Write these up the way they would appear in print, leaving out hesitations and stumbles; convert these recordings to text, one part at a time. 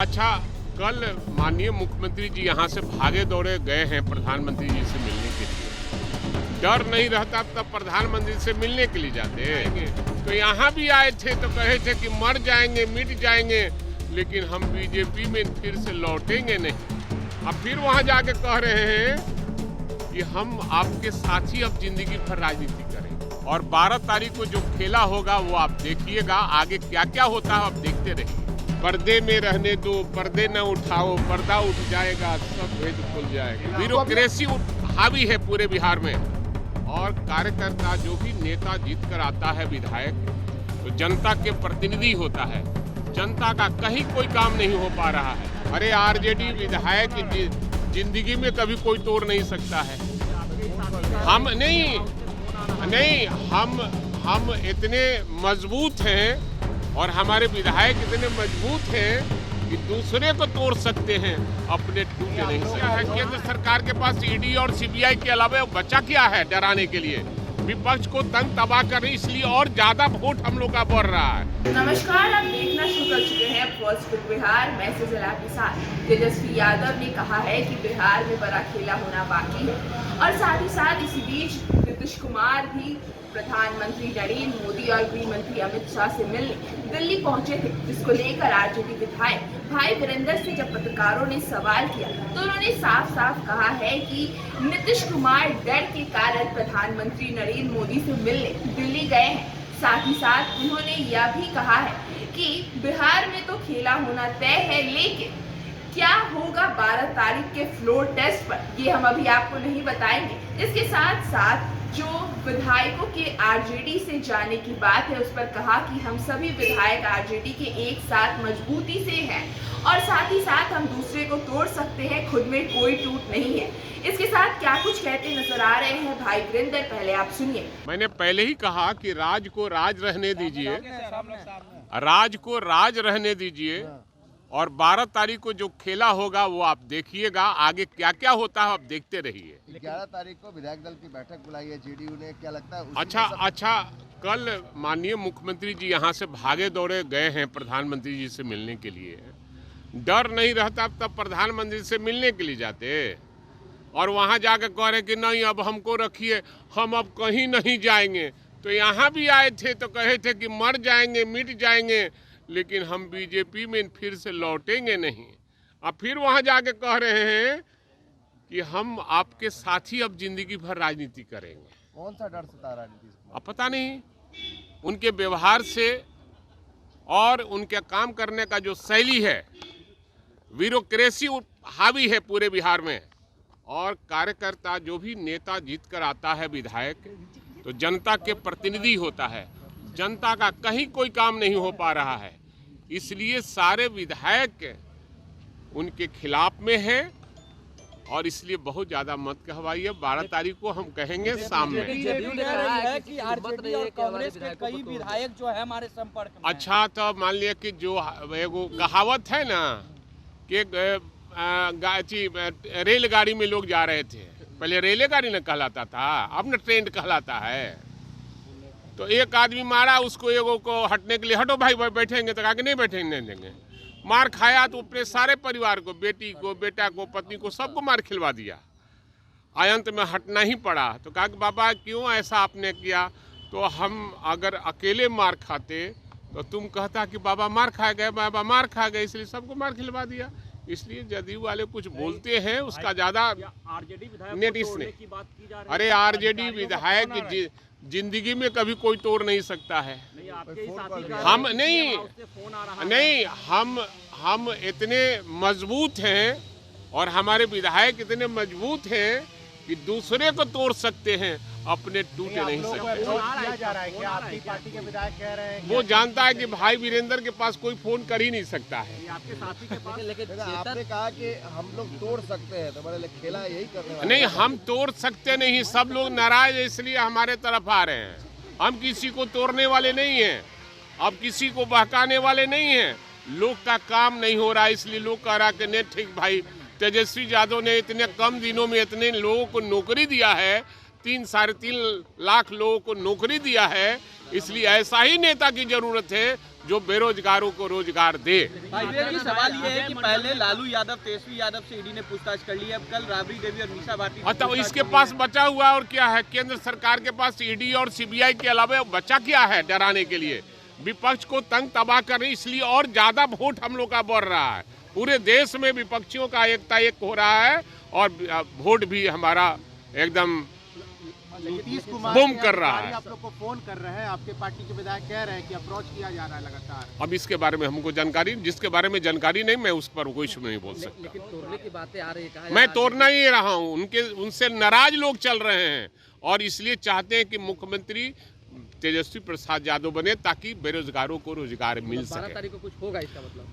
अच्छा, कल माननीय मुख्यमंत्री जी यहाँ से भागे दौड़े गए हैं प्रधानमंत्री जी से मिलने के लिए। डर नहीं रहता तब प्रधानमंत्री से मिलने के लिए जाते हैं। तो यहाँ भी आए थे तो कहे थे कि मर जाएंगे, मिट जाएंगे, लेकिन हम बीजेपी में फिर से लौटेंगे नहीं। अब फिर वहाँ जाके कह रहे हैं कि हम आपके साथ ही अब जिंदगी भर राजनीति करेंगे। और 12 तारीख को जो खेला होगा वो आप देखिएगा, आगे क्या क्या होता है आप देखते रहिए। पर्दे में रहने दो, पर्दे न उठाओ, पर्दा उठ जाएगा, सब भेद खुल जाएगा। ब्यूरोक्रेसी हावी है पूरे बिहार में, और कार्यकर्ता जो भी नेता जीत कर आता है विधायक, तो जनता के प्रतिनिधि होता है। जनता का कहीं कोई काम नहीं हो पा रहा है। अरे आरजेडी विधायक जिंदगी में कभी कोई तोड़ नहीं सकता है। हम इतने मजबूत हैं और हमारे विधायक इतने मजबूत हैं कि दूसरे को तोड़ सकते हैं, अपने टूटे नहीं सकते। केंद्र सरकार के पास ईडी और सीबीआई के अलावा बचा क्या है डराने के लिए? विपक्ष को तंग तबाह करने, इसलिए और ज्यादा वोट हम लोग का बढ़ रहा है। नमस्कार, आप देखना शुरू कर चुके हैं पॉजिटिव बिहार। मैं सिजला के साथ तेजस्वी यादव ने कहा है कि बिहार में बड़ा खेला होना बाकी है, और साथ ही साथ इसी बीच नीतीश कुमार भी प्रधानमंत्री नरेंद्र मोदी और गृह मंत्री अमित शाह से मिलने दिल्ली पहुंचे थे, जिसको लेकर आरजेडी विधायक भाई वीरेंद्र से जब पत्रकारों ने सवाल किया तो उन्होंने साफ साफ कहा है कि नीतीश कुमार डर के कारण प्रधानमंत्री नरेंद्र मोदी से मिलने दिल्ली गए हैं। साथ ही साथ उन्होंने यह भी कहा है कि बिहार में तो खेला होना तय है, लेकिन क्या होगा 12 तारीख के फ्लोर टेस्ट पर, ये हम अभी आपको नहीं बताएंगे। इसके साथ साथ जो विधायकों के आरजेडी से जाने की बात है, उस पर कहा कि हम सभी विधायक आरजेडी के एक साथ मजबूती से हैं, और साथ ही साथ हम दूसरे को तोड़ सकते हैं, खुद में कोई टूट नहीं है। इसके साथ क्या कुछ कहते नजर आ रहे हैं भाई वीरेंद्र, पहले आप सुनिए। मैंने पहले ही कहा कि राज को राज रहने दीजिए, राज को राज रहने दीजिए, और 12 तारीख को जो खेला होगा वो आप देखिएगा, आगे क्या क्या होता है आप देखते रहिए। 11 तारीख को विधायक दल की बैठक बुलाई है जेडीयू ने, क्या लगता है? अच्छा, कल माननीय मुख्यमंत्री जी यहाँ से भागे दौड़े गए हैं प्रधानमंत्री जी से मिलने के लिए। डर नहीं रहता तब प्रधानमंत्री से मिलने के लिए जाते, और वहाँ जाकर कह रहे कि नहीं अब हमको रखिए, हम अब कहीं नहीं जाएंगे। तो यहाँ भी आए थे तो कहे थे कि मर जाएंगे, मिट जाएंगे, लेकिन हम बीजेपी में फिर से लौटेंगे नहीं। अब फिर वहाँ जाके कह रहे हैं कि हम आपके साथ ही अब जिंदगी भर राजनीति करेंगे। कौन सा डर सता रहा है? अब पता नहीं, उनके व्यवहार से और उनके काम करने का जो शैली है, ब्यूरोक्रेसी हावी है पूरे बिहार में, और कार्यकर्ता जो भी नेता जीत कर आता है विधायक, तो जनता के प्रतिनिधि होता है। जनता का कहीं कोई काम नहीं हो पा रहा है, इसलिए सारे विधायक उनके खिलाफ में हैं, और इसलिए बहुत ज्यादा मत कहवाइए। 12 तारीख को हम कहेंगे शाम में। है कि आरजेडी और कांग्रेस के कई विधायक जो है हमारे संपर्क में। अच्छा, तो मान लिया कि जो एगो कहावत है ना कि रेलगाड़ी में लोग जा रहे थे, पहले रेलगाड़ी न कहलाता था, अब न ट्रेन कहलाता है। तो एक आदमी मारा उसको, एगो को हटने के लिए, हटो भाई बैठेंगे, तो कहा कि नहीं बैठेंगे, नहीं देंगे। मार खाया तो अपने सारे परिवार को, बेटी को, बेटा को, पत्नी को, सबको मार खिलवा दिया। अंत में हटना ही पड़ा। तो कहा कि बाबा क्यों ऐसा आपने किया? तो हम अगर अकेले मार खाते तो तुम कहता कि बाबा मार खा गए, बाबा मार खा गए, इसलिए सबको मार खिलवा दिया। इसलिए जदयू वाले कुछ बोलते हैं उसका ज्यादा नेटिस नहीं। अरे आरजेडी विधायक जिंदगी में कभी कोई तोड़ नहीं सकता है। हम इतने मजबूत हैं और हमारे विधायक इतने मजबूत हैं कि दूसरे को तोड़ सकते हैं, अपने टूटे नहीं सकते। वो जानता है कि भाई वीरेंद्र के पास कोई फोन कर ही नहीं सकता है। आपने कहा कि हम लोग तोड़ सकते हैं, तो मैंने खेला यही करने वाला। नहीं, हम तोड़ सकते नहीं, सब लोग नाराज है इसलिए हमारे तरफ आ रहे हैं। हम किसी को तोड़ने वाले नहीं हैं, अब किसी को बहकाने वाले नहीं हैं। लोग का काम नहीं हो रहा, इसलिए लोग कह रहा कि नहीं ठीक भाई, तेजस्वी यादव ने इतने कम दिनों में इतने लोगों को नौकरी दिया है, 3-3.5 लाख लोगों को नौकरी दिया है, इसलिए ऐसा ही नेता की जरूरत है जो बेरोजगारों को रोजगार दे। भाई जी, सवाल ये है कि पहले लालू यादव, तेजस्वी यादव से ईडी ने पूछताछ कर ली है, अब कल राबड़ी देवी और मीसा भारती से तो पूछताछ इसके होगी। पास बचा हुआ और क्या है? केंद्र सरकार के पास ईडी और सीबीआई के अलावा बचा क्या है डराने के लिए? विपक्ष को तंग तबाह करने, इसलिए और ज्यादा वोट हम लोग का बढ़ रहा है। पूरे देश में विपक्षियों का एकता एक हो रहा है और वोट भी हमारा एकदम नीतीश कुमार बूम के कर रहा अधिकारी है। आप लोग को फोन कर रहे हैं, आपके पार्टी के विधायक कह रहे हैं कि अप्रोच किया जा रहा है लगातार। अब इसके बारे में हमको जानकारी, जिसके बारे में जानकारी नहीं, मैं उस पर कुछ नहीं बोल सकता। लेकिन तोड़ने की बातें आ रही है, कहा मैं तोड़ना ही रहा हूँ, उनसे नाराज लोग चल रहे हैं और इसलिए चाहते हैं कि मुख्यमंत्री तेजस्वी प्रसाद यादव बने ताकि बेरोजगारों को रोजगार मिल 12 सके। तारीख को कुछ होगा इसका मतलब?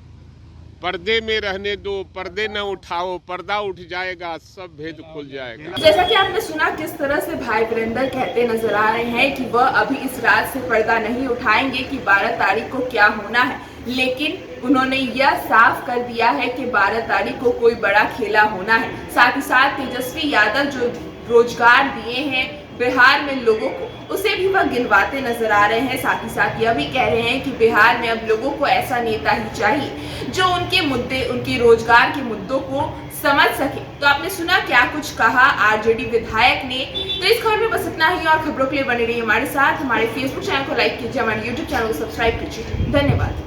पर्दे में रहने दो, पर्दे न उठाओ, पर्दा उठ जाएगा, सब भेद खुल जाएगा। जैसा कि आपने सुना किस तरह से भाई वीरेंद्र कहते नजर आ रहे हैं कि वह अभी इस रात से पर्दा नहीं उठाएंगे कि 12 तारीख को क्या होना है, लेकिन उन्होंने यह साफ कर दिया है कि 12 तारीख को कोई बड़ा खेला होना है। साथ ही साथ तेजस्वी यादव जो रोजगार दिए हैं बिहार में लोगों को, उसे भी वह गिनवाते नजर आ रहे हैं। साथ ही साथ यह भी कह रहे हैं कि बिहार में अब लोगों को ऐसा नेता ही चाहिए जो उनके मुद्दे, उनके रोजगार के मुद्दों को समझ सके। तो आपने सुना क्या कुछ कहा आरजेडी विधायक ने। तो इस खबर में बस इतना ही, और खबरों के लिए बने रहिए हमारे साथ। हमारे फेसबुक चैनल को लाइक कीजिए, हमारे यूट्यूब चैनल को सब्सक्राइब कीजिए। धन्यवाद।